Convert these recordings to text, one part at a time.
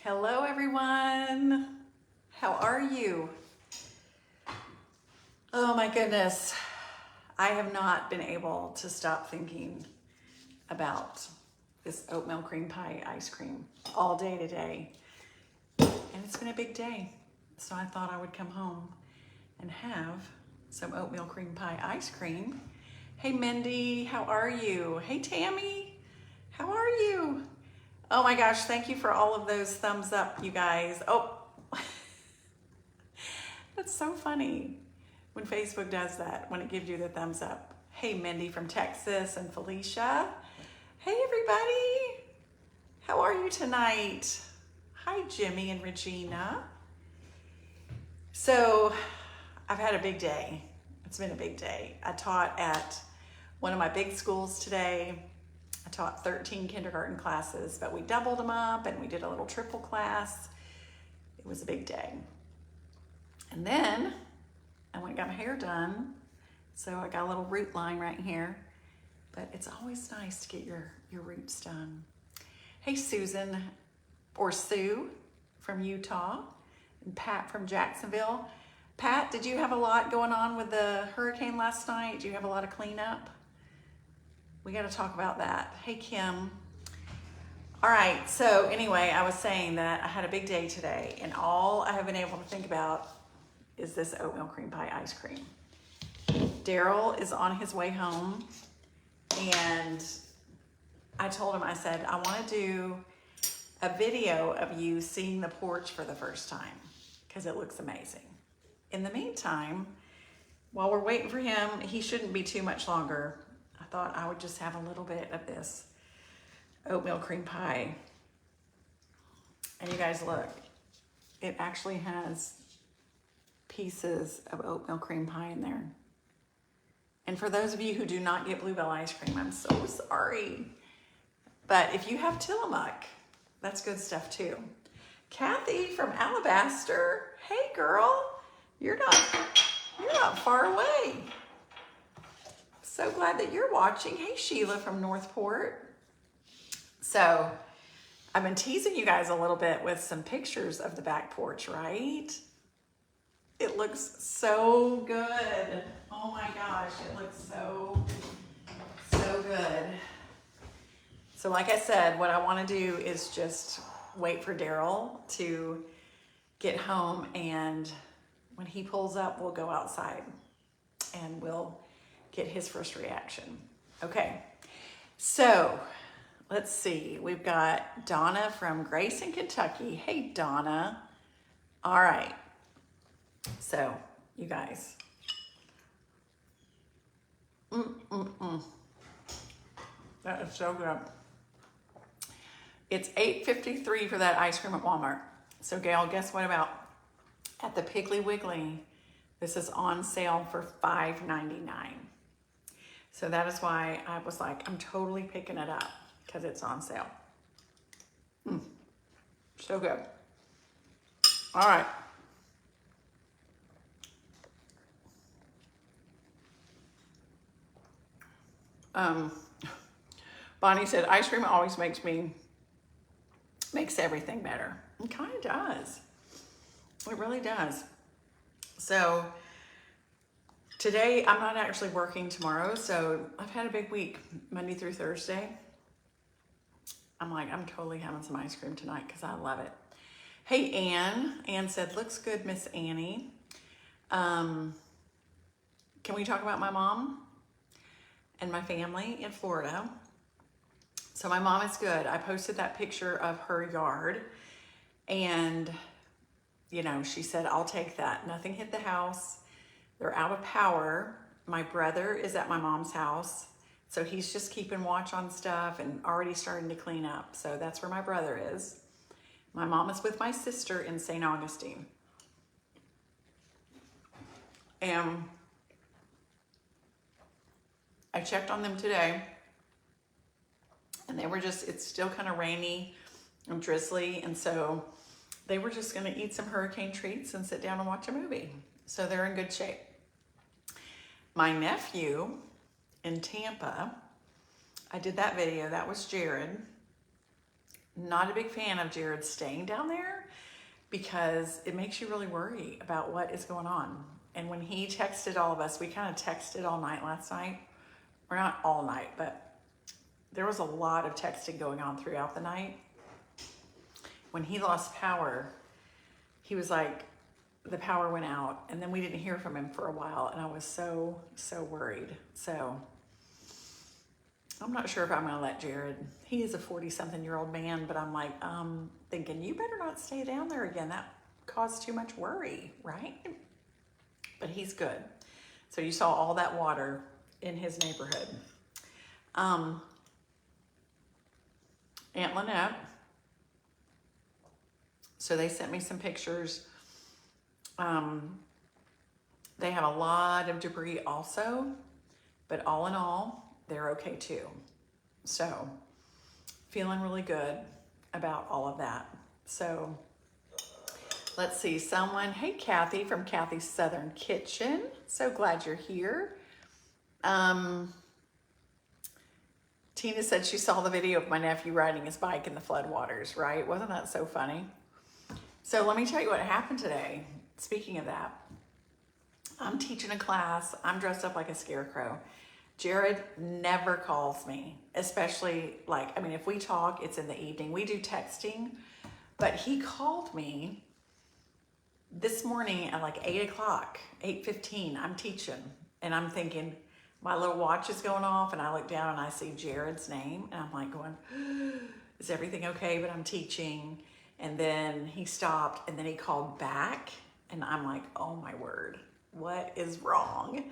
Hello everyone. How are you? Oh my goodness. I have not been able to stop thinking about this oatmeal cream pie ice cream all day today. And it's been a big day. So I thought I would come home and have some oatmeal cream pie ice cream. Hey Mindy, how are you? Hey Tammy, how are you? Oh my gosh, thank you for all of those thumbs up, you guys. Oh, that's so funny when Facebook does that, when it gives you the thumbs up. Hey Mindy from Texas and Felicia. Hey everybody, how are you tonight? Hi Jimmy and Regina. So I've had a big day. It's been a big day. I taught at one of my big schools today. I taught 13 kindergarten classes, but we doubled them up and we did a little triple class. It was a big day. And then I went and got my hair done. So I got a little root line right here, but it's always nice to get your roots done. Hey Susan, or Sue from Utah, and Pat from Jacksonville. Pat, did you have a lot going on with the hurricane last night? Did you have a lot of cleanup? We got to talk about that. Hey, Kim. All right. So anyway, I was saying that I had a big day today, and all I have been able to think about is this oatmeal cream pie ice cream. Darryl is on his way home, and I told him, I said, I want to do a video of you seeing the porch for the first time because it looks amazing. In the meantime, while we're waiting for him, he shouldn't be too much longer. I thought I would just have a little bit of this oatmeal cream pie. And you guys look, it actually has pieces of oatmeal cream pie in there. And for those of you who do not get Bluebell ice cream, I'm so sorry. But if you have Tillamook, that's good stuff too. Kathy from Alabaster, hey girl, you're not far away. So glad that you're watching. Hey, Sheila from Northport. So I've been teasing you guys a little bit with some pictures of the back porch, right? It looks so good. Oh my gosh, it looks so good. So like I said, what I want to do is just wait for Darryl to get home, and when he pulls up, we'll go outside and we'll get his first reaction. Okay, so let's see. We've got Donna from Grayson, Kentucky. Hey, Donna. All right. So, you guys. That is so good. It's $8.53 for that ice cream at Walmart. So, Gail, guess what about at the Piggly Wiggly? This is on sale for $5.99. So that is why I was like, I'm totally picking it up because it's on sale. So good. All right. Bonnie said, ice cream always makes everything better. It kind of does. It really does. So today, I'm not actually working tomorrow, so I've had a big week, Monday through Thursday. I'm like, I'm totally having some ice cream tonight because I love it. Hey, Ann. Ann said, looks good, Miss Annie. Can we talk about my mom and my family in Florida? So my mom is good. I posted that picture of her yard, and, you know, she said, I'll take that. Nothing hit the house. They're out of power. My brother is at my mom's house, so he's just keeping watch on stuff and already starting to clean up. So that's where my brother is. My mom is with my sister in St. Augustine. And I checked on them today, and they were just, it's still kind of rainy and drizzly, and so they were just gonna eat some hurricane treats and sit down and watch a movie. So they're in good shape. My nephew in Tampa, I did that video. That was Jared. not a big fan of Jared staying down there because it makes you really worry about what is going on. And when he texted all of us, we kind of texted all night last night. Or not all night, but there was a lot of texting going on throughout the night. When he lost power, he was like, the power went out, and then we didn't hear from him for a while, and I was so worried. So I'm not sure if I'm gonna let Jared, he is a 40-something-year-old man, but I'm like, thinking, you better not stay down there again. That caused too much worry, right? But he's good. So you saw all that water in his neighborhood. Aunt Lynette, so they sent me some pictures. They have a lot of debris also, but all in all, they're okay too. So feeling really good about all of that. So let's see, someone, hey Kathy from Kathy's Southern Kitchen. So glad you're here. Tina said she saw the video of my nephew riding his bike in the floodwaters, right? Wasn't that so funny? So let me tell you what happened today. Speaking of that, I'm teaching a class. I'm dressed up like a scarecrow. Jared never calls me, especially like, I mean, if we talk, it's in the evening. We do texting, but he called me this morning at like 8 o'clock, 8:15. I'm teaching, and I'm thinking, my little watch is going off, and I look down and I see Jared's name, and I'm like going, is everything okay? But I'm teaching. And then he stopped, and then he called back, and I'm like, oh my word, what is wrong?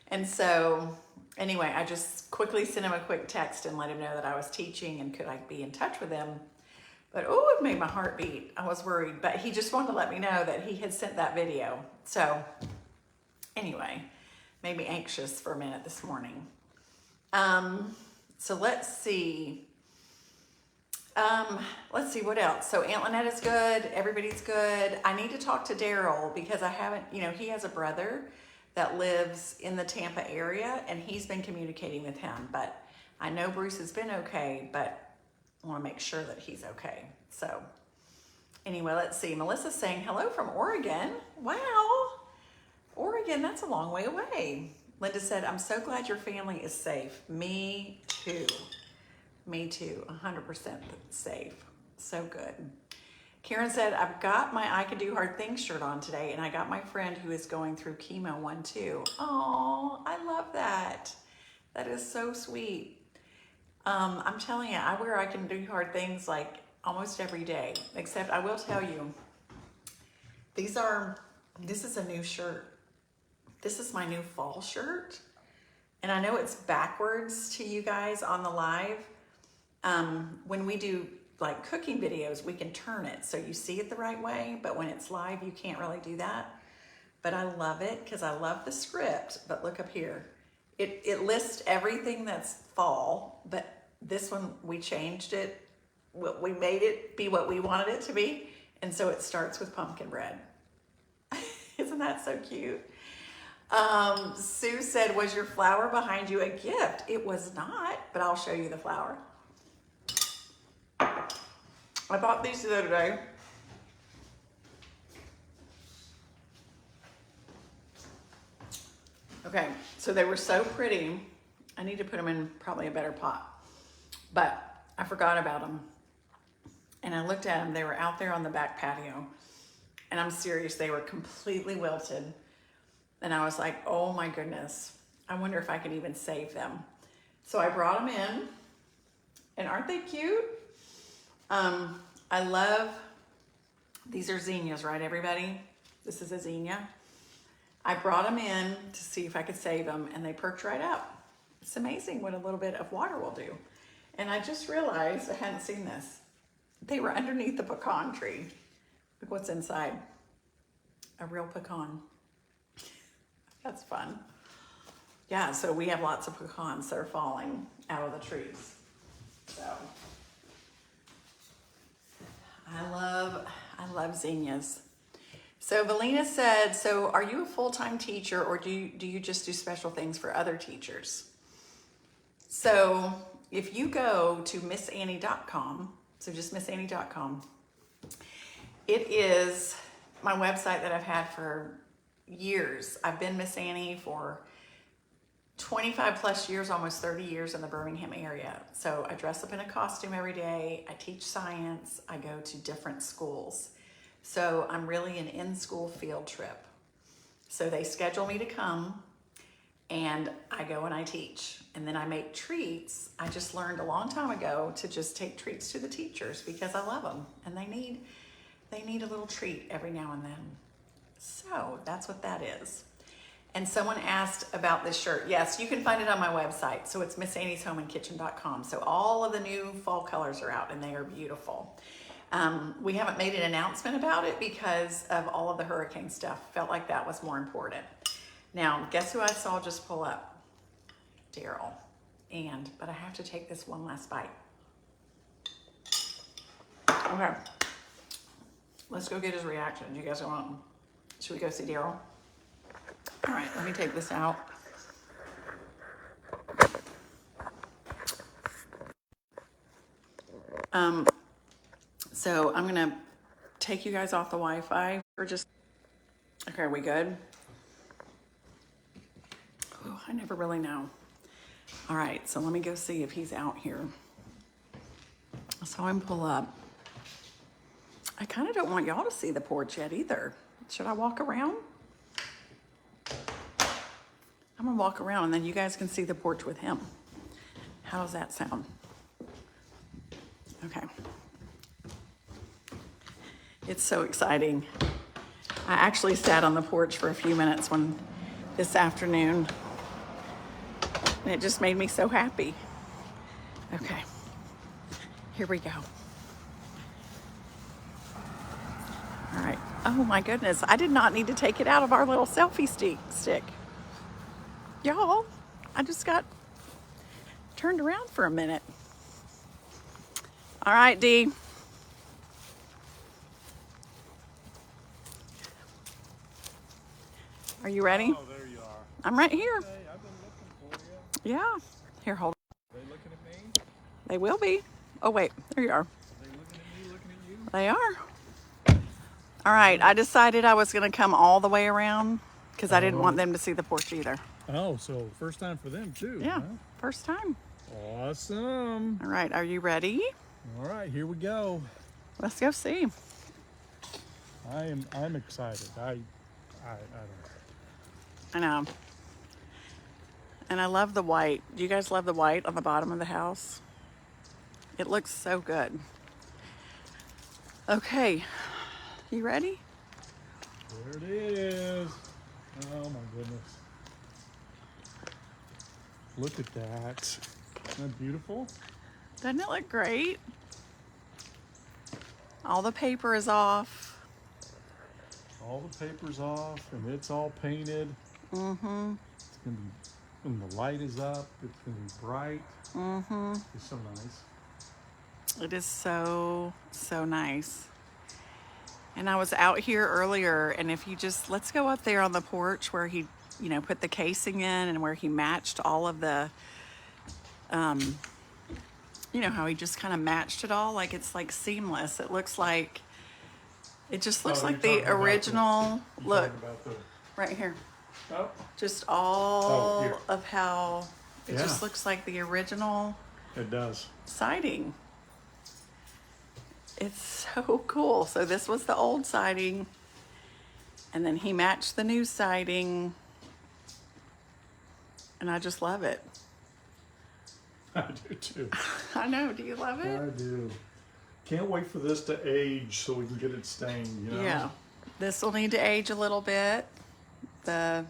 And so anyway, I just quickly sent him a quick text and let him know that I was teaching and could I be in touch with him. But oh, it made my heart beat. I was worried, but he just wanted to let me know that he had sent that video. So anyway, made me anxious for a minute this morning. So let's see. Let's see what else. So Aunt Lynette is good. Everybody's good. I need to talk to Darryl because I haven't, you know, he has a brother that lives in the Tampa area, and he's been communicating with him. But I know Bruce has been okay, but I want to make sure that he's okay. So anyway, let's see. Melissa's saying hello from Oregon. Wow. Oregon, that's a long way away. Linda said, I'm so glad your family is safe. Me too. Me too, 100% safe. So good. Karen said, I've got my I Can Do Hard Things shirt on today, and I got my friend who is going through chemo one too. Oh, I love that. That is so sweet. I'm telling you, I wear I Can Do Hard Things like almost every day, except I will tell you, this is a new shirt. This is my new fall shirt. And I know it's backwards to you guys on the live. When we do like cooking videos, we can turn it so you see it the right way, but when it's live, you can't really do that. But I love it because I love the script, but look up here. It lists everything that's fall, but this one, we changed it. We made it be what we wanted it to be. And so it starts with pumpkin bread. Isn't that so cute? Sue said, was your flower behind you a gift? It was not, but I'll show you the flower. I bought these the other day. Okay, so they were so pretty. I need to put them in probably a better pot, but I forgot about them. And I looked at them, they were out there on the back patio. And I'm serious, they were completely wilted. And I was like, oh my goodness, I wonder if I can even save them. So I brought them in, and aren't they cute? I love, these are zinnias, right everybody? This is a zinnia. I brought them in to see if I could save them, and they perked right up. It's amazing what a little bit of water will do. And I just realized, I hadn't seen this. They were underneath the pecan tree. Look what's inside. A real pecan. That's fun. Yeah, so we have lots of pecans that are falling out of the trees. So I love zinnias. So Valina said, so are you a full-time teacher, or do you just do special things for other teachers? So if you go to missannie.com So just missannie.com. It is my website that I've had for years. I've been Miss Annie for 25 plus years, almost 30 years in the Birmingham area. So I dress up in a costume every day. I teach science. I go to different schools. So I'm really an in-school field trip. So they schedule me to come and I go and I teach. And then I make treats. I just learned a long time ago to just take treats to the teachers because I love them and they need a little treat every now and then. So that's what that is. And someone asked about this shirt. Yes, you can find it on my website. So it's missannieshomeandkitchen.com. So all of the new fall colors are out and they are beautiful. We haven't made an announcement about it because of all of the hurricane stuff. Felt like that was more important. Now, guess who I saw just pull up? Darryl. But I have to take this one last bite. Okay. Let's go get his reaction. Do you guys want? Should we go see Darryl? All right, let me take this out. So I'm gonna take you guys off the Wi-Fi. Okay, are we good? Oh, I never really know. All right, so let me go see if he's out here. I saw him pull up. I kind of don't want y'all to see the porch yet either. Should I walk around? I'm gonna walk around and then you guys can see the porch with him. How does that sound? Okay. It's so exciting. I actually sat on the porch for a few minutes this afternoon and it just made me so happy. Okay, here we go. All right. Oh my goodness, I did not need to take it out of our little selfie stick. Y'all, I just got turned around for a minute. All right, Dee. Are you ready? Oh, there you are. I'm right here. Hey, I've been looking for you. Yeah. Here, hold on. Are they looking at me? They will be. Oh, wait. There you are. Are they looking at me, looking at you? They are. All right. I decided I was going to come all the way around because I didn't want them to see the porch either. Oh, so first time for them too. Yeah. Huh? First time. Awesome. All right. Are you ready? All right, here we go. Let's go see. I'm excited. I I know. And I love the white. Do you guys love the white on the bottom of the house? It looks so good. Okay. You ready? There it is. Oh my goodness. Look at that. Isn't that beautiful? Doesn't it look great? All the paper is off. All the paper's off and it's all painted. Mm-hmm. It's gonna be, when the light is up, it's gonna be bright. Mm-hmm. It's so nice. It is so, so nice. And I was out here earlier, and if you just, let's go up there on the porch where he, put the casing in and where he matched all of the, how he just kind of matched it all. Like it's like seamless. It looks like, it just looks like the original look right here. Oh. Just all here. of how it Yeah. just looks like the original It does. siding. It's so cool. So this was the old siding, and then he matched the new siding, and I just love it. I do too. I know. Do you love it? I do. Can't wait for this to age so we can get it stained, you know? Yeah. This will need to age a little bit, the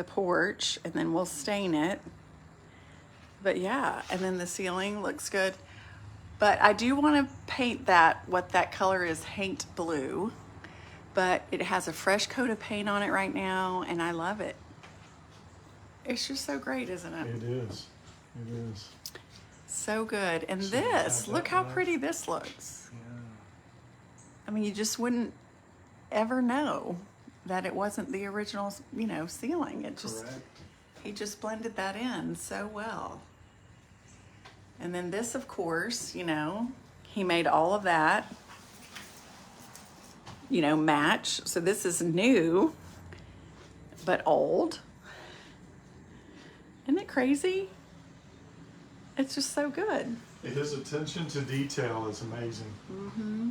porch, and then we'll stain it. But yeah, and then the ceiling looks good. But I do want to paint what that color is, haint blue. But it has a fresh coat of paint on it right now, and I love it. It's just so great, isn't it? It is. It is. So good. And So this, that look how black. pretty this looks. Yeah. I mean, you just wouldn't ever know that it wasn't the original, ceiling. It just, Correct. he just blended that in so well. And then this, of course, you know, he made all of that, you know, match. So this is new, but old. Isn't it crazy? It's just so good. His attention to detail is amazing. Mm-hmm.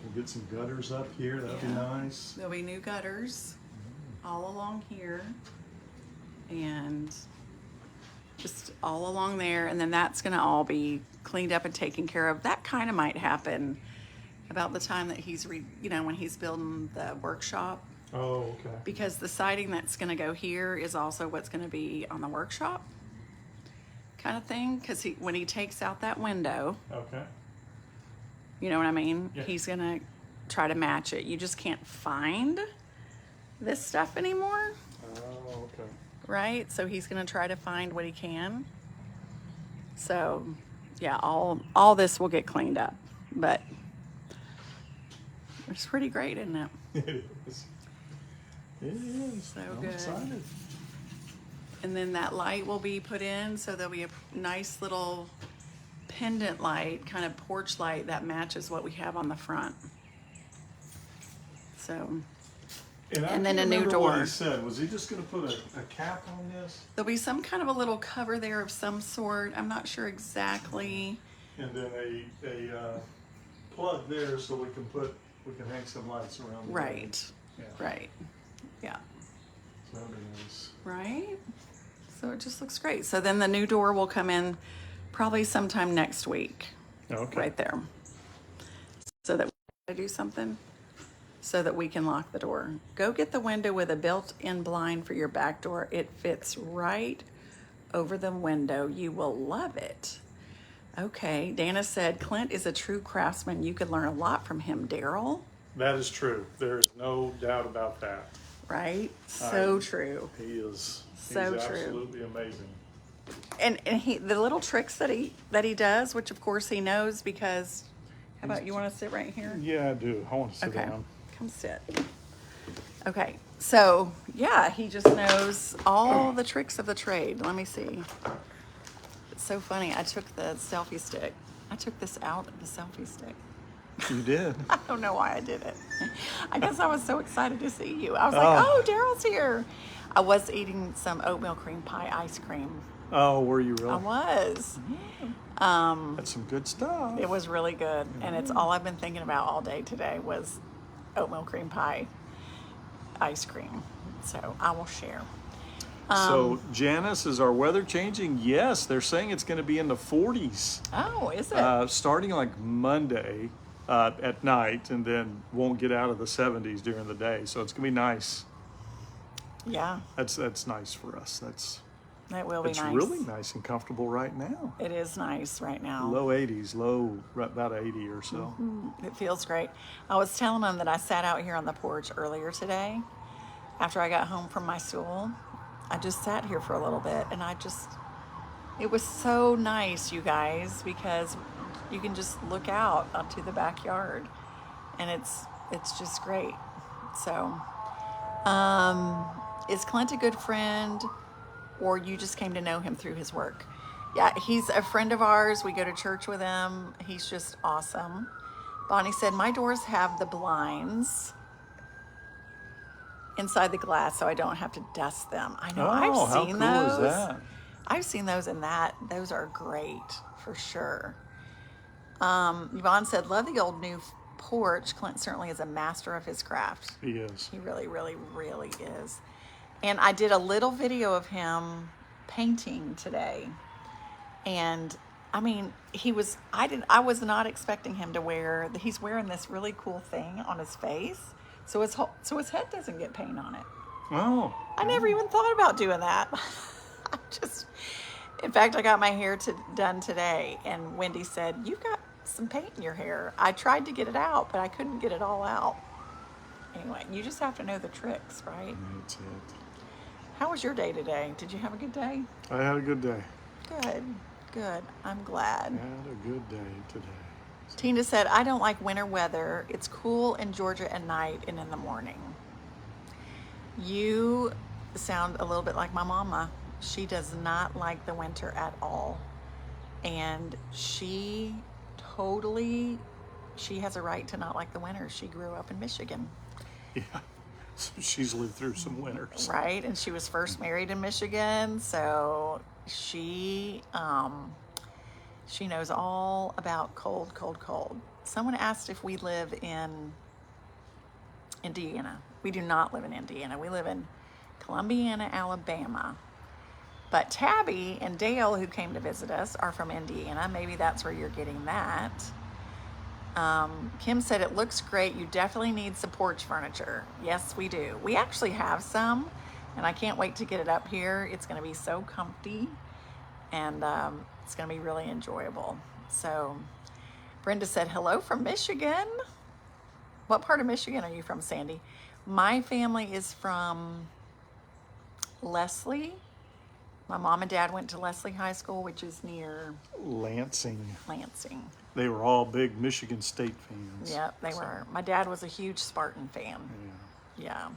We'll get some gutters up here. That'd be nice. There'll be new gutters all along here and just all along there. And then that's going to all be cleaned up and taken care of. That kind of might happen about the time that he's, you know, when he's building the workshop. Oh, okay. Because the siding that's going to go here is also what's going to be on the workshop kind of thing. Because when he takes out that window, Okay. you know what I mean? Yeah. He's going to try to match it. You just can't find this stuff anymore, Oh, okay. right? So he's going to try to find what he can. So, yeah, all this will get cleaned up. But it's pretty great, isn't it? It is. It is. So I'm good. excited. And then that light will be put in, so there'll be a nice little pendant light, kind of porch light that matches what we have on the front. So And then a new What door. he said, was he just going to put a cap on this? There'll be some kind of a little cover there of some sort. I'm not sure exactly. And then a plug there so we can hang some lights around the Right. building. Right. Yeah. So that'd be nice. Right. So it just looks great. So then the new door will come in probably sometime next week. Okay. Right there. So that we do something so that we can lock the door. Go get the window with a built-in blind for your back door. It fits right over the window. You will love it. Okay, Dana said, Clint is a true craftsman. You could learn a lot from him, Darryl. That is true. There is no doubt about that. Right? So true. He is. So he's true. Absolutely amazing. And he, the little tricks that he does, which of course he knows because, how about you want to sit right here? Yeah, I do. I want to sit Okay, down. come sit. Okay, so yeah, he just knows all the tricks of the trade. Let me see. It's so funny. I took the selfie stick. I took this out of the selfie stick. You did. I don't know why I did it. I guess I was so excited to see you. I was like, oh, Darryl's here. I was eating some oatmeal cream pie ice cream. Oh, were you really? I was. That's some good stuff. It was really good. And it's all I've been thinking about all day today was oatmeal cream pie ice cream. So I will share. So Janice, is our weather changing? Yes, they're saying it's going to be in the 40s. Oh, is it? Starting like Monday at night, and then won't get out of the 70s during the day. So it's going to be nice. Yeah, That's nice for us. that will be It's nice. really nice and comfortable right now. It is nice right now. Low 80s, right about 80 or so. It feels great. I was telling them that I sat out here on the porch earlier today after I got home from my school. I just sat here for a little bit and it was so nice, you guys, because you can just look out onto the backyard and it's just great. So, is Clint a good friend or you just came to know him through his work? Yeah, he's a friend of ours. We go to church with him. He's just awesome. Bonnie said, my doors have the blinds inside the glass so I don't have to dust them. I know, I've how seen cool those. is that? I've seen those in that. Those are great for sure. Yvonne said, love the old new porch. Clint certainly is a master of his craft. He is. He really, really, really is. And I did a little video of him painting today. And I mean, I was not expecting him to he's wearing this really cool thing on his face. So his head doesn't get paint on it. Oh. I never even thought about doing that. In fact, I got my hair done today, and Wendy said, you've got some paint in your hair. I tried to get it out, but I couldn't get it all out. Anyway, you just have to know the tricks, right? That's it. How was your day today? Did you have a good day? I had a good day. Good. I'm glad. I had a good day today. Tina said, I don't like winter weather. It's cool in Georgia at night and in the morning. You sound a little bit like my mama. She does not like the winter at all. and she has a right to not like the winter. She grew up in Michigan. Yeah. So she's lived through some winters. Right, and she was first married in Michigan, so she knows all about cold, cold, cold. Someone asked if we live in Indiana. We do not live in Indiana. We live in Columbiana, Alabama. But Tabby and Dale, who came to visit us, are from Indiana. Maybe that's where you're getting that. Kim said, it looks great. You definitely need some porch furniture. Yes, we do. We actually have some, and I can't wait to get it up here. It's going to be so comfy, and it's going to be really enjoyable. So Brenda said, hello from Michigan. What part of Michigan are you from, Sandy? My family is from Leslie. My mom and dad went to Leslie High School, which is near Lansing. They were all big Michigan State fans. Yep, they were. My dad was a huge Spartan fan. Yeah.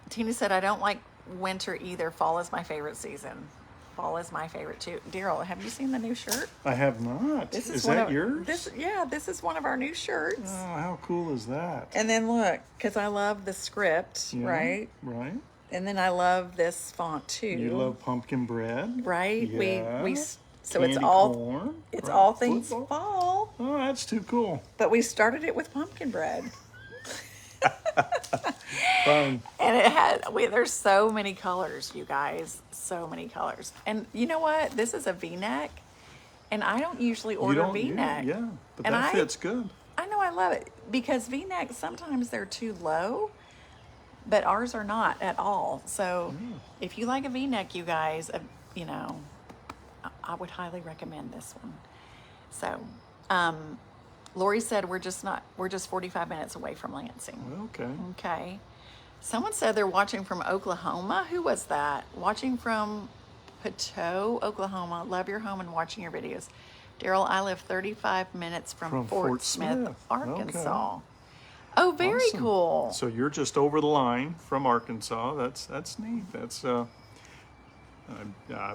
Tina said, I don't like winter either. Fall is my favorite season. Fall is my favorite too. Darryl, have you seen the new shirt? I have not. Is that yours? This is one of our new shirts. Oh, how cool is that? And then look, because I love the script, right? Right. And then I love this font too. You love pumpkin bread, right? Yeah. We so Candy it's all corn, it's right. all things Football. fall. Oh, that's too cool. But we started it with pumpkin bread. Fun. And there's so many colors, you guys. So many colors. And you know what? This is a V-neck. And I don't usually order V-neck. Yeah, but And that fits good. I know, I love it. Because V-necks, sometimes they're too low. But ours are not at all. So if you like a V-neck, you guys, I would highly recommend this one. So, Lori said we're just 45 minutes away from Lansing. Okay. Okay. Someone said they're watching from Oklahoma. Who was that? Watching from Poteau, Oklahoma. Love your home and watching your videos. Darryl, I live 35 minutes from Fort Smith, Arkansas. Okay. Oh, very Awesome. cool. So you're just over the line from Arkansas. That's neat. That's I've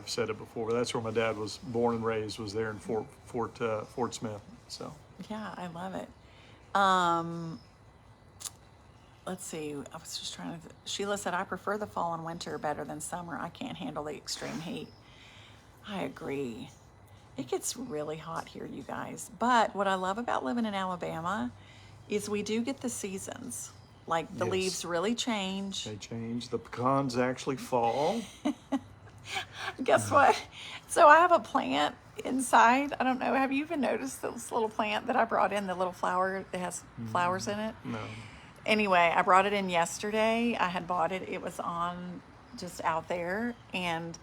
said it before. That's where my dad was born and raised. Was there in Fort Smith. So Yeah, I love it. Let's see. I was just trying to. Sheila said, I prefer the fall and winter better than summer. I can't handle the extreme heat. I agree. It gets really hot here, you guys. But what I love about living in Alabama is we do get the seasons. Like the leaves really change. They change. The pecans actually fall. Guess what? So I have a plant inside. I don't know. Have you even noticed this little plant that I brought in? The little flower that has flowers in it? No. Anyway, I brought it in yesterday. I had bought it. It was on just out there. And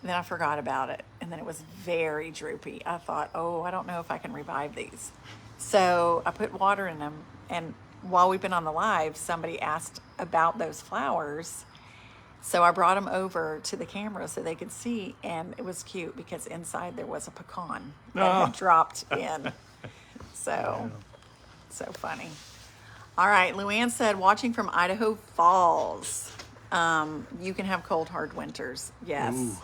then I forgot about it. And then it was very droopy. I thought, I don't know if I can revive these. So I put water in them. And while we've been on the live, somebody asked about those flowers. So I brought them over to the camera so they could see. And it was cute because inside there was a pecan that had dropped in. So funny. All right, Luann said, watching from Idaho Falls. You can have cold, hard winters. Yes. Ooh.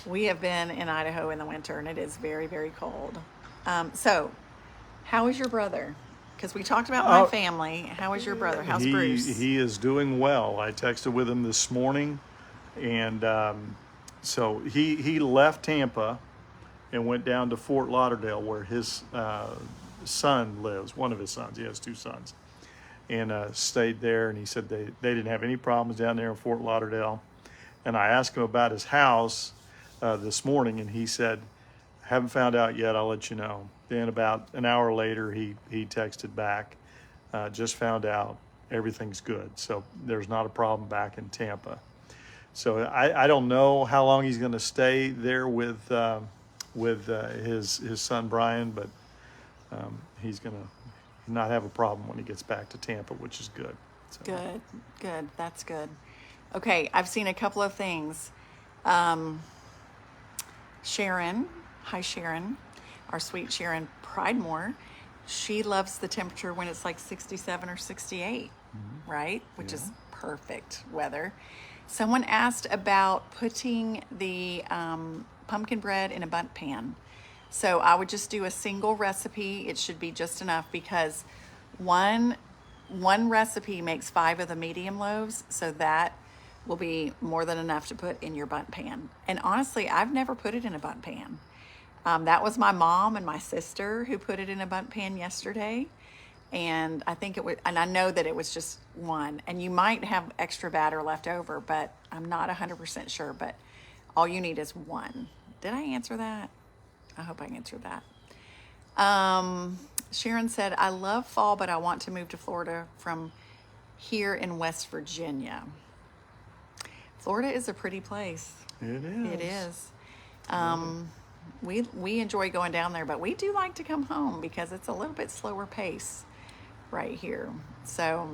We have been in Idaho in the winter, and it is very, very cold. So, how is your brother? Because we talked about my family. How is your brother? How's Bruce? He is doing well. I texted with him this morning, and so he left Tampa and went down to Fort Lauderdale where his son lives, one of his sons. He has two sons. And stayed there, and he said they didn't have any problems down there in Fort Lauderdale. And I asked him about his house this morning, and he said, haven't found out yet, I'll let you know. Then about an hour later, he texted back, just found out, everything's good. So there's not a problem back in Tampa. So I don't know how long he's going to stay there with his son Brian, but he's going to not have a problem when he gets back to Tampa, which is good. So. Good. That's good. Okay, I've seen a couple of things. Sharon, hi Sharon, our sweet Sharon Pridemore, she loves the temperature when it's like 67 or 68, right? Which is perfect weather. Someone asked about putting the pumpkin bread in a bundt pan. So I would just do a single recipe. It should be just enough because one recipe makes 5 of the medium loaves, so that will be more than enough to put in your bundt pan. And honestly, I've never put it in a bundt pan. That was my mom and my sister who put it in a bundt pan yesterday. And I think it was, and I know that it was just one. And you might have extra batter left over, but I'm not 100% sure. But all you need is one. Did I answer that? I hope I answered that. Sharon said, I love fall, but I want to move to Florida from here in West Virginia. Florida is a pretty place. It is. It is. We enjoy going down there, but we do like to come home because it's a little bit slower pace right here. So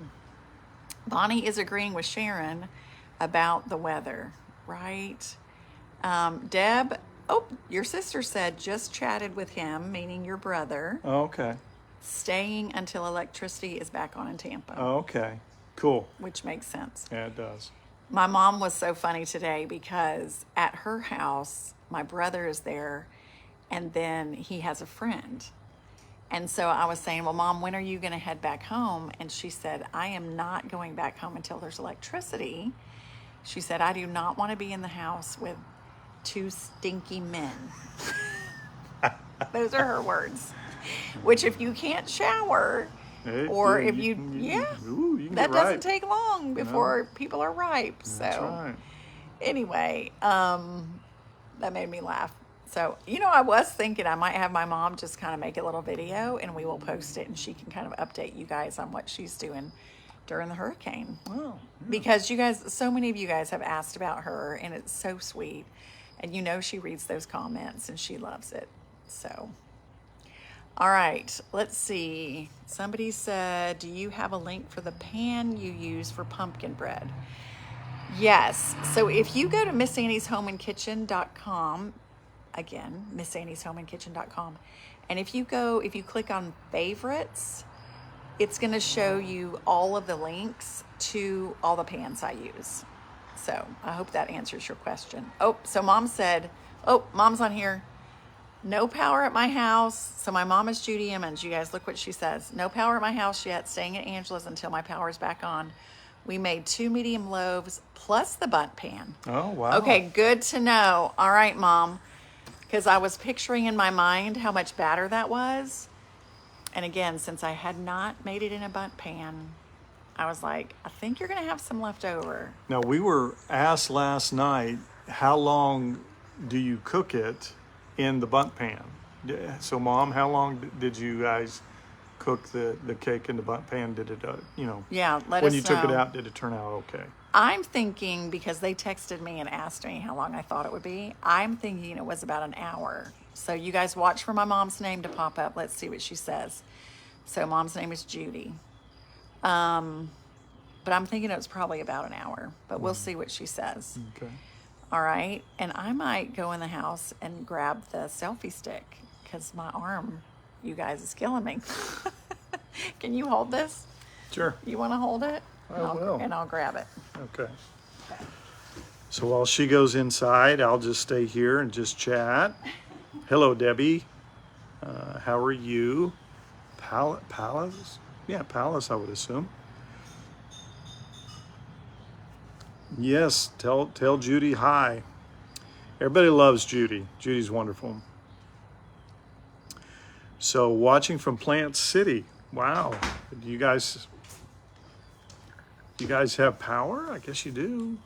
Bonnie is agreeing with Sharon about the weather, right? Deb, your sister said just chatted with him, meaning your brother. Oh, okay. Staying until electricity is back on in Tampa. Oh, okay. Cool. Which makes sense. Yeah, it does. My mom was so funny today because at her house, my brother is there, and then he has a friend. And so I was saying, well, Mom, when are you going to head back home? And she said, I am not going back home until there's electricity. She said, I do not want to be in the house with 2 stinky men. Those are her words. Which if you can't shower, or if you can that get ripe. doesn't take long before people are ripe. So That's right. anyway, that made me laugh. So, I was thinking I might have my mom just kind of make a little video and we will post it and she can kind of update you guys on what she's doing during the hurricane. Wow. Yeah. Because you guys, so many of you guys have asked about her and it's so sweet. And she reads those comments and she loves it. So, all right, let's see. Somebody said, do you have a link for the pan you use for pumpkin bread? Yes. So if you go to MissAnnie'sHomeAndKitchen.com, again, MissAnnie'sHomeAndKitchen.com, and if you click on favorites, it's going to show you all of the links to all the pans I use. So I hope that answers your question. So Mom said, Mom's on here. No power at my house. So my mom is Judy Emmons. You guys, look what she says. No power at my house yet. Staying at Angela's until my power is back on. We made 2 medium loaves plus the bundt pan. Oh, wow. Okay, good to know. All right, Mom. Because I was picturing in my mind how much batter that was. And again, since I had not made it in a bundt pan, I was like, I think you're going to have some left over. Now, we were asked last night, how long do you cook it in the bundt pan? So, Mom, how long did you guys cook the cake in the bundt pan? Did it, Yeah, let us know. when you took it out, did it turn out okay? I'm thinking, because they texted me and asked me how long I thought it would be, I'm thinking it was about an hour. So you guys watch for my mom's name to pop up. Let's see what she says. So Mom's name is Judy. But I'm thinking it was probably about an hour. But we'll see what she says. Okay. All right. And I might go in the house and grab the selfie stick because my arm, you guys, is killing me. Can you hold this? Sure. You want to hold it? I will. And I'll grab it. Okay. So while she goes inside, I'll just stay here and just chat. Hello, Debbie. How are you? Palace? Yeah, Palace, I would assume. Yes, tell Judy hi. Everybody loves Judy. Judy's wonderful. So watching from Plant City. Wow. You guys have power? I guess you do.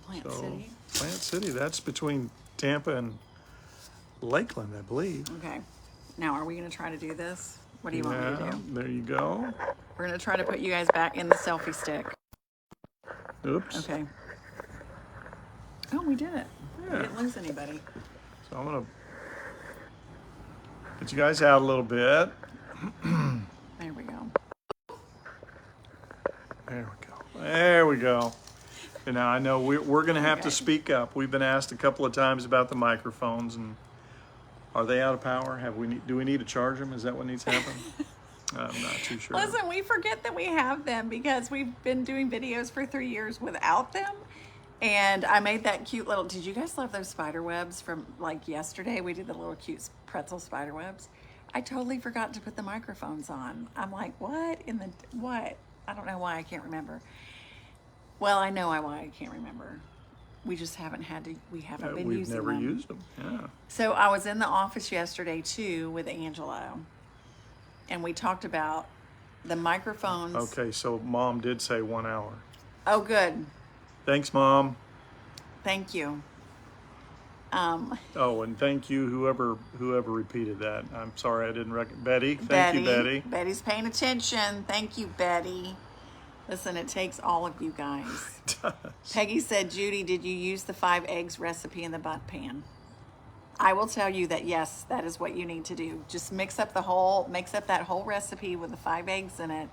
Plant City. Plant City, that's between Tampa and Lakeland, I believe. Okay. Now, are we going to try to do this? What do you want me to do? There you go. We're going to try to put you guys back in the selfie stick. Oops. Okay. Oh, we did it. Yeah. We didn't lose anybody. So I'm going to get you guys out a little bit. There we go. There we go. And now I know we're going to have to speak up. We've been asked a couple of times about the microphones, and are they out of power? Do we need to charge them? Is that what needs to happen? I'm not too sure. Listen, we forget that we have them because we've been doing videos for 3 years without them. And I made that cute little, did you guys love those spider webs from like yesterday? We did the little cute pretzel spider webs. I totally forgot to put the microphones on. I'm like, what in the, what? I don't know why I can't remember. Well, I know why I can't remember. We just haven't had to, we haven't been using them. We've never used them, yeah. So I was in the office yesterday too with Angelo, and we talked about the microphones. Okay, so Mom did say 1 hour. Oh, good. Thanks, Mom. Thank you. Oh, and thank you, whoever repeated that. I'm sorry I didn't Betty. Thank you, Betty. Betty's paying attention. Thank you, Betty. Listen, it takes all of you guys. It does. Peggy said, Judy, did you use the 5 eggs recipe in the butt pan? I will tell you that yes, that is what you need to do. Just mix up that whole recipe with the 5 eggs in it.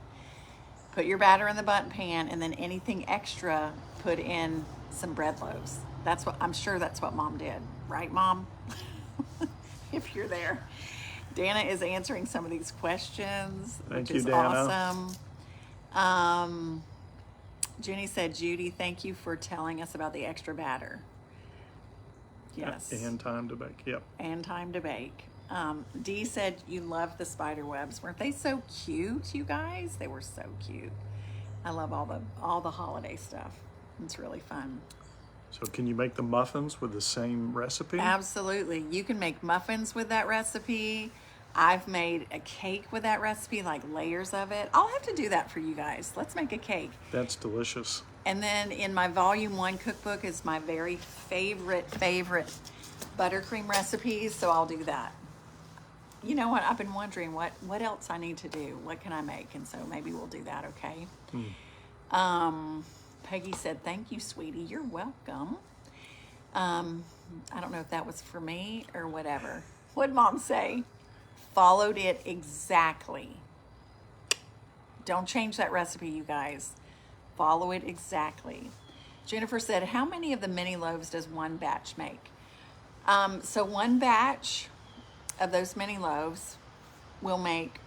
Put your batter in the butt pan, and then anything extra, put in some bread loaves. That's what I'm sure that's what Mom did, right, Mom? If you're there. Dana is answering some of these questions, which is awesome. Jenny said, Judy, thank you for telling us about the extra batter. Yes. And time to bake, yep. And time to bake. Dee said you loved the spider webs. Weren't they so cute, you guys? They were so cute. I love all the holiday stuff. It's really fun. So can you make the muffins with the same recipe? Absolutely. You can make muffins with that recipe. I've made a cake with that recipe, like layers of it. I'll have to do that for you guys. Let's make a cake. That's delicious. And then in my volume 1 cookbook is my very favorite buttercream recipes. So I'll do that. You know what? I've been wondering what else I need to do. What can I make? And so maybe we'll do that, okay? Peggy said, thank you, sweetie. You're welcome. I don't know if that was for me or whatever. What'd Mom say? Followed it exactly. Don't change that recipe, you guys. Follow it exactly. Jennifer said, how many of the mini loaves does one batch make? So one batch of those mini loaves will make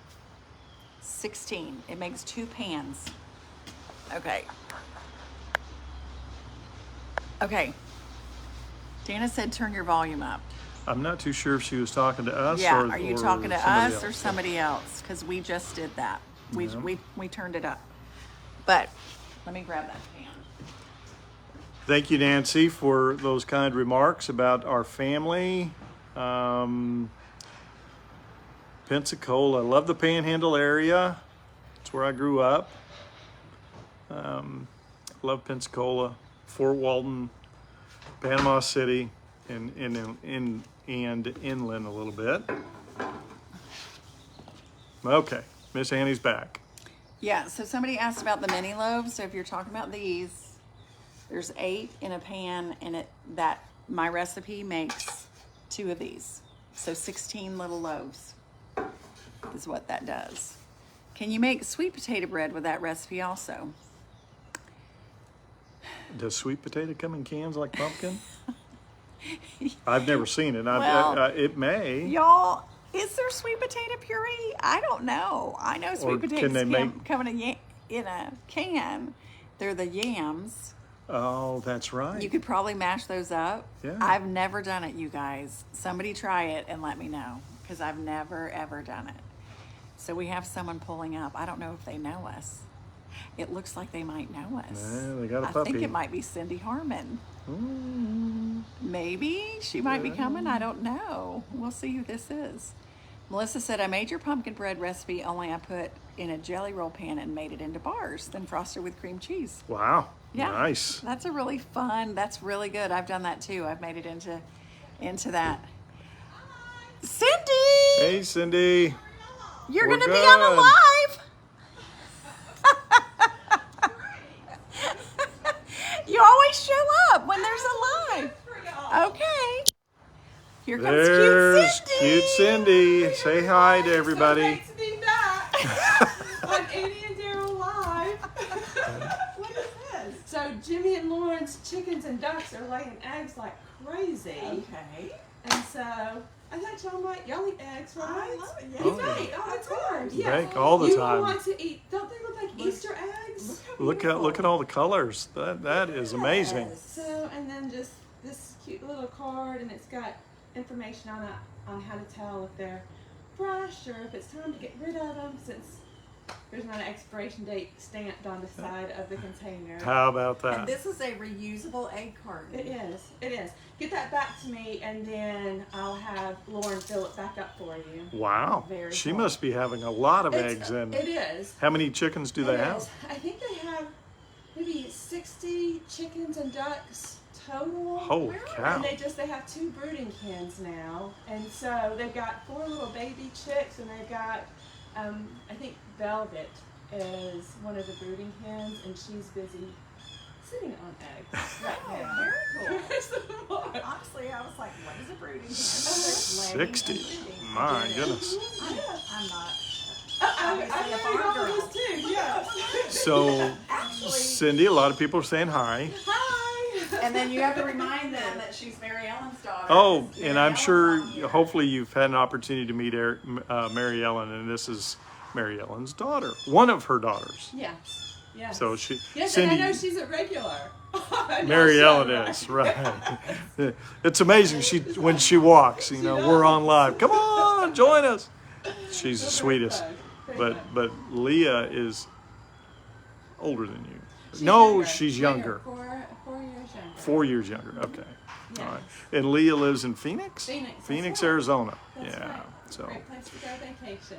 16. It makes 2 pans. Okay. Dana said, turn your volume up. I'm not too sure if she was talking to us Yeah, or are you or talking to somebody us or else. somebody else? Because we just did that. Yeah. We turned it up. But let me grab that pan. Thank you, Nancy, for those kind remarks about our family. Pensacola, I love the Panhandle area. It's where I grew up. Love Pensacola, Fort Walton, Panama City, and inland a little bit. Okay, Miss Annie's back. Yeah, so somebody asked about the mini loaves. So if you're talking about these, there's 8 in a pan, and my recipe makes 2 of these. So 16 little loaves is what that does. Can you make sweet potato bread with that recipe also? Does sweet potato come in cans like pumpkin? I've never seen it. Well, It may. Y'all, is there sweet potato puree? I don't know. I know sweet potatoes come in a can. They're the yams. Oh, that's right. You could probably mash those up. Yeah. I've never done it, you guys. Somebody try it and let me know, because I've never, ever done it. So we have someone pulling up. I don't know if they know us. It looks like they might know us. Yeah, they got a I puppy. think it might be Cindy Harmon. Mm. Maybe she might be coming. I don't know. We'll see who this is. Melissa said, I made your pumpkin bread recipe, only I put in a jelly roll pan and made it into bars, then frosted with cream cheese. Wow. Yeah. Nice. That's that's really good. I've done that too. I've made it into that. Cindy! Hey, Cindy. You're We're going to be on a good. live. You always show up when there's a live. Okay. Here comes There's cute Cindy. cute Cindy. Say hi to everybody. So great to be back on Annie and Darryl Live. What is this? So Jimmy and Lauren's chickens and ducks are laying eggs like crazy. Okay. And so I thought y'all eat eggs, right? I love it. Yeah. You bake all the time. Yeah. Bake all the you time. want to eat? Don't they look like Easter eggs? Look at all the colors. That is amazing. So and it's got information on it on how to tell if they're fresh or if it's time to get rid of them, since there's not an expiration date stamped on the side of the container. How about And that? this is a reusable egg carton. It is. It is. Get that back to me, and then I'll have Lauren fill it back up for you. Wow. Very She cool. must be having a lot of It's- eggs in. It is. How many chickens do they It have? is. I think they have maybe 60 chickens and ducks total. Holy cow. And they have 2 brooding hens now, and so they've got 4 little baby chicks, and they've got I think Velvet is one of the brooding hens, and she's busy sitting on eggs right now. Very cool. There's some more. Honestly, I was like, what is a brooding hen? 60. My goodness. I'm not. I Obviously a know farm all girl. this too. Yes. So, Actually, Cindy, a lot of people are saying hi. Hi. and then you have to remind them that she's Mary Ellen's daughter. Oh, Mary and I'm Ellen's sure, on here. hopefully, you've had an opportunity to meet Mary Ellen, and this is Mary Ellen's daughter, one of her daughters. Yes. Yes. So she, Yes, Cindy, and I know she's a regular. Mary Not Ellen sure, is right. It's amazing when she walks. You know, we're on live. Come on, join us. She's the sweetest. But Leah is older than you. She's No, younger. she's younger. 4 years younger. 4 years younger. Okay. Yes. All right. And Leah lives in Phoenix? Phoenix, that's right. Arizona. That's yeah. right. So Great place to go vacation.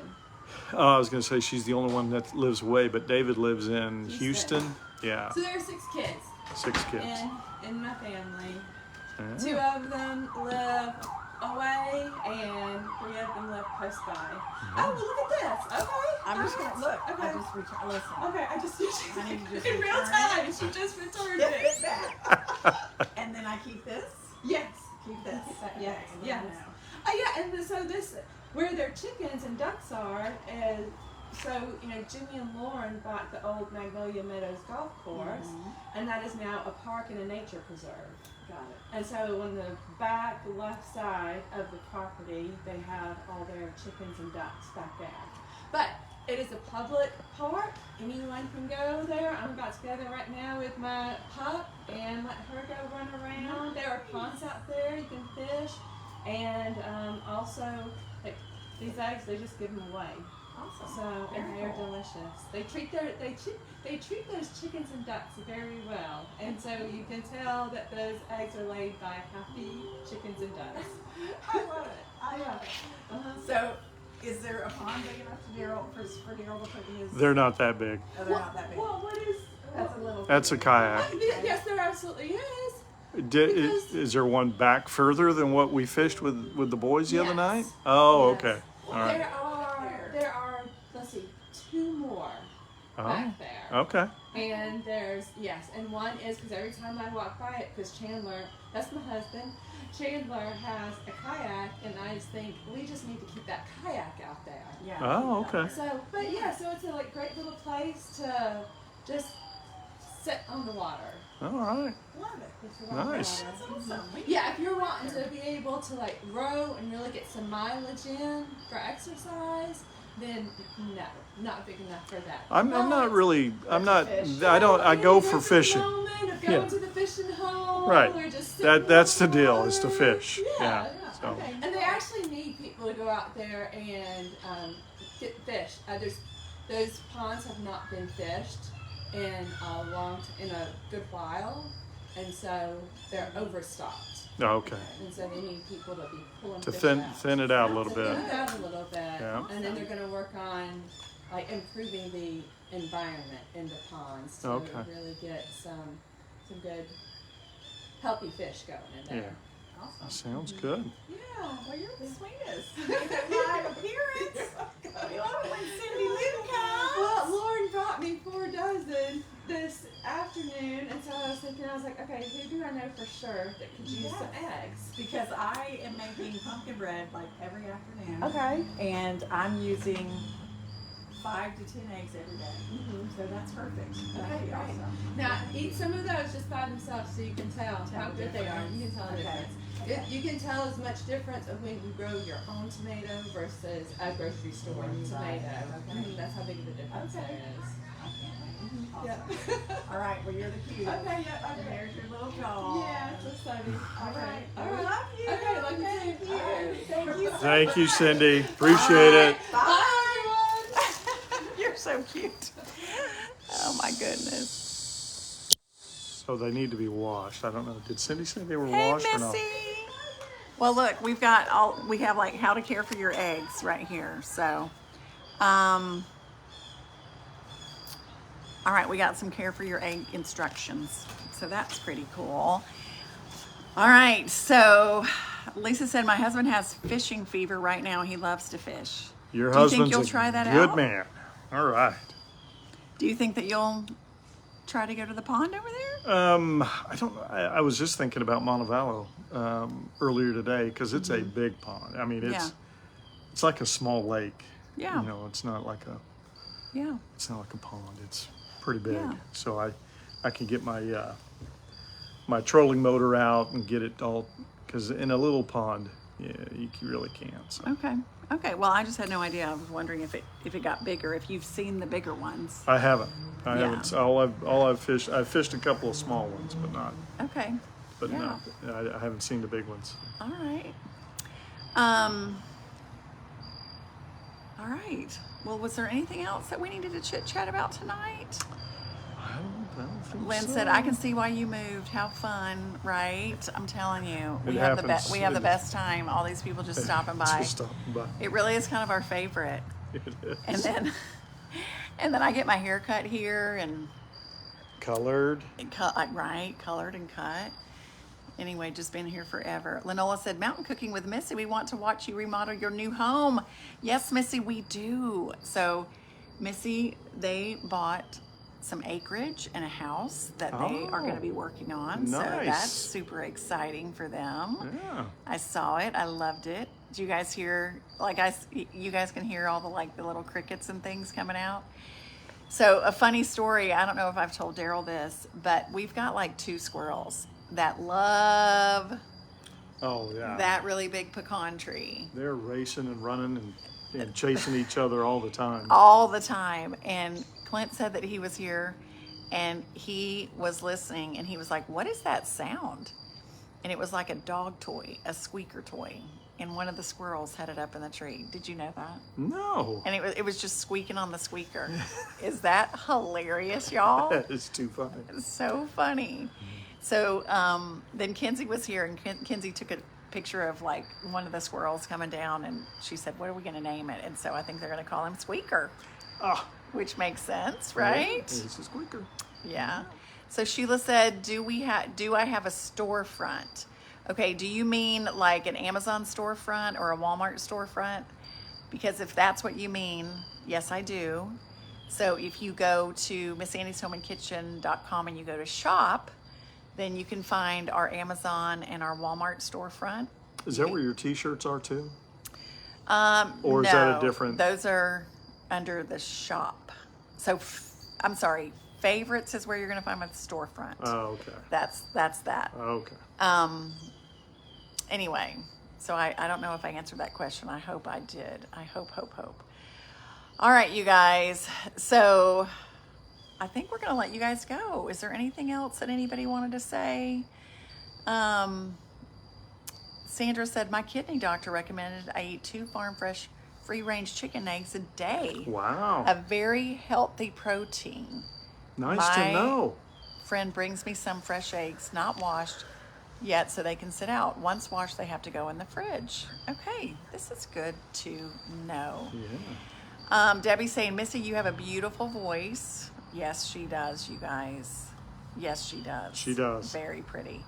I was going to say she's the only one that lives away, but David lives in Houston. Houston. Yeah. So there are 6 kids 6 kids. in my family. Yeah. 2 of them live away, and 3 of them live close by. Oh, well, look at this. Okay. I'm just gonna look. I Okay. just listen. Okay, I just I need to just in real return time. it. She just returned Give it. it back. And then I keep this. Yes. Keep this. Yes. Okay, Yes. now. Oh yeah, and so this where their chickens and ducks are is so Jimmy and Lauren bought the old Magnolia Meadows golf course, and that is now a park and a nature preserve. Got it. And so on the back left side of the property, they have all their chickens and ducks back there. But it is a public park. Anyone can go there. I'm about to go there right now with my pup and let her go run around. There are ponds out there. You can fish. And also, like these eggs, they just give them away. Awesome. So Very and they're cool. delicious. They treat those chickens and ducks very well, and so you can tell that those eggs are laid by happy chickens and ducks. I love it. I love it. Uh-huh. So, is there a pond big enough to Darryl for Darryl to put his? They're not that big. Oh, they're not that big. Well, what is? That's a little. That's a kayak. Yes, there absolutely is. Is there one back further than what we fished with the boys the other Yes. night? Oh, Yes. okay. All right. There are. Let's see, 2 more Oh, back there. okay. And there's, yes, and one is because every time I walk by it, because Chandler, that's my husband, Chandler has a kayak, and I just think we just need to keep that kayak out there. Yeah. Oh, okay. So, but yeah, so it's a great little place to just sit on the water. All right. Love it. Just sit on the Nice. water. That's awesome. We Yeah, if you're wanting to be able to row and really get some mileage in for exercise, then no, not big enough for that. I'm not But- really. I'm not. Fish. I don't. I go for There's a fishing. moment of going Yeah. to the fishing hole, Right. or just sitting That's on the deal. Is to water. fish. Yeah. So. Okay. And they actually need people to go out there and get fish. Those ponds have not been fished in a good while, and so they're overstocked. Oh, okay. And so they need people to be pulling To fish thin out. thin it out a little To thin bit. it out a little bit, Yeah. and then they're going to work on improving the environment in the ponds to Okay. really get some good healthy fish going in there. Yeah. Awesome. Sounds good. Yeah. Well, you're the sweetest. Make a live appearance. We love it when Cindy Lou comes. Well, Lauren brought me 4 dozen this afternoon, and so I was like, okay, who do I know for sure that could use Yes. some eggs? Because I am making pumpkin bread every afternoon. Okay. And I'm using 5 to 10 eggs every day. So that's perfect. That'd Okay, be great. awesome. Now, eat some of those just by themselves so you can tell how the good they are. You can tell the Okay. difference. You can tell as much difference of when you grow your own tomato versus a grocery store tomato. Okay, that's how big of a difference there is. Awesome. Yep. All right, well, you're the cutest. Okay, yep, And okay. there's your little dog. Yeah, that's funny. All right. All We right. love you. Okay, love you Thank too. you. All right. Thank you so Thank you, much. Cindy. Appreciate it. Bye. everyone. You're so cute. Oh my goodness. So they need to be washed. I don't know. Did Cindy say they were Hey, washed or not? Missy. Well, look, we have like how to care for your eggs right here. So, all right, we got some care for your egg instructions. So that's pretty cool. All right, so Lisa said my husband has fishing fever right now. He loves to fish. Your Do you think husband's you'll a try that good out? man. All right. Do you think that you'll try to go to the pond over there? I don't know. I was just thinking about Montevallo earlier today because it's a big pond. I mean, Yeah. it's like a small lake. Yeah. You know, it's not like a pond. It's pretty big. Yeah. So I can get my my trolling motor out and get it all, because in a little pond, yeah, you really can't. So. Okay. Well, I just had no idea. I was wondering if it got bigger. If you've seen the bigger ones. I haven't. I Yeah. haven't. I've fished. I've fished a couple of small ones, but not. Okay. But Yeah. no, I haven't seen the big ones. All right. All right. Well, was there anything else that we needed to chit chat about tonight? I don't think Lynn so. said, "I can see why you moved. How fun, right? I'm telling you, It we have happens. we have the best time. All these people just stopping by. Just stopping by. It really is kind of our favorite. It is. And then I get my hair cut here and Colored. colored and cut. Anyway, just been here forever. Lenola said, "Mountain cooking with Missy. We want to watch you remodel your new home." Yes, Missy, we do. So, Missy, they bought some acreage and a house that they are going to be working on. So Nice. that's super exciting for them. Yeah. I saw it. I loved it. Did you guys hear? You guys can hear all the little crickets and things coming out. So a funny story. I don't know if I've told Darryl this, but we've got like 2 squirrels that love Oh yeah. that really big pecan tree They're racing and running and chasing each other all the time. all the time. And Clint said that he was here and he was listening and he was like, "What is that sound?" And it was like a dog toy, a squeaker toy. And one of the squirrels had it up in the tree. Did you know that? No. And it was just squeaking on the squeaker. Is that hilarious, y'all? That is too funny. It's so funny. So then Kenzie was here, and Kenzie took a picture of like one of the squirrels coming down, and she said, "What are we going to name it?" And so I think they're going to call him Squeaker, Ah. which makes sense, right? It's a squeaker. Yeah. So Sheila said, do I have a storefront? Okay, do you mean like an Amazon storefront or a Walmart storefront? Because if that's what you mean, yes, I do. So if you go to MissAndy'sHomeAndKitchen.com and you go to shop, then you can find our Amazon and our Walmart storefront. Is that where your T-shirts are too? Or is that a different? Those are under the shop. So I'm sorry, favorites is where you're going to find my storefront. Oh, okay. That's that. Okay. Anyway, so I don't know if I answered that question. I hope I did. I hope. All right, you guys. So I think we're going to let you guys go. Is there anything else that anybody wanted to say? Sandra said, my kidney doctor recommended I eat 2 farm fresh free-range chicken eggs a day. Wow. A very healthy protein. Nice to my- know. Friend brings me some fresh eggs, not washed yet, so they can sit out. Once washed, they have to go in the fridge. Okay, this is good to know. Yeah. Debbie's saying, Missy, you have a beautiful voice. Yes, she does, you guys. Yes, she does. She does. Very pretty.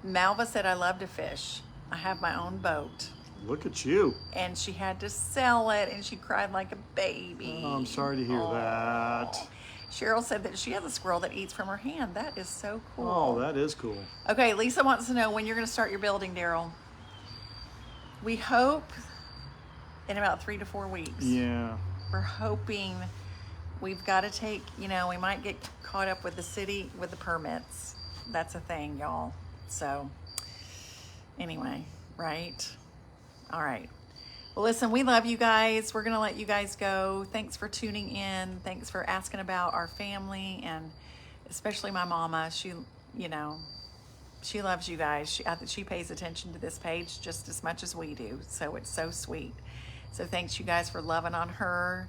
Malva said, I love to fish. I have my own boat. Look at you. And she had to sell it, and she cried like a baby. Oh, I'm sorry to hear that. Cheryl said that she has a squirrel that eats from her hand. That is so cool. Oh, that is cool. Okay, Lisa wants to know when you're going to start your building, Darryl. We hope in about 3 to 4 weeks. Yeah. We're hoping. We've got to take, we might get caught up with the city with the permits. That's a thing, y'all. So anyway, right? All right. Well, listen, we love you guys. We're going to let you guys go. Thanks for tuning in. Thanks for asking about our family, and especially my mama. She loves you guys. She pays attention to this page just as much as we do. So it's so sweet. So thanks you guys for loving on her.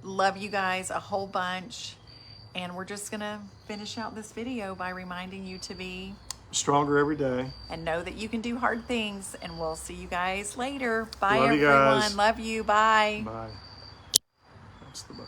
Love you guys a whole bunch. And we're just going to finish out this video by reminding you to be stronger every day. And know that you can do hard things. And we'll see you guys later. Bye, Love you everyone. guys. Love you. Bye. Bye. That's the boat.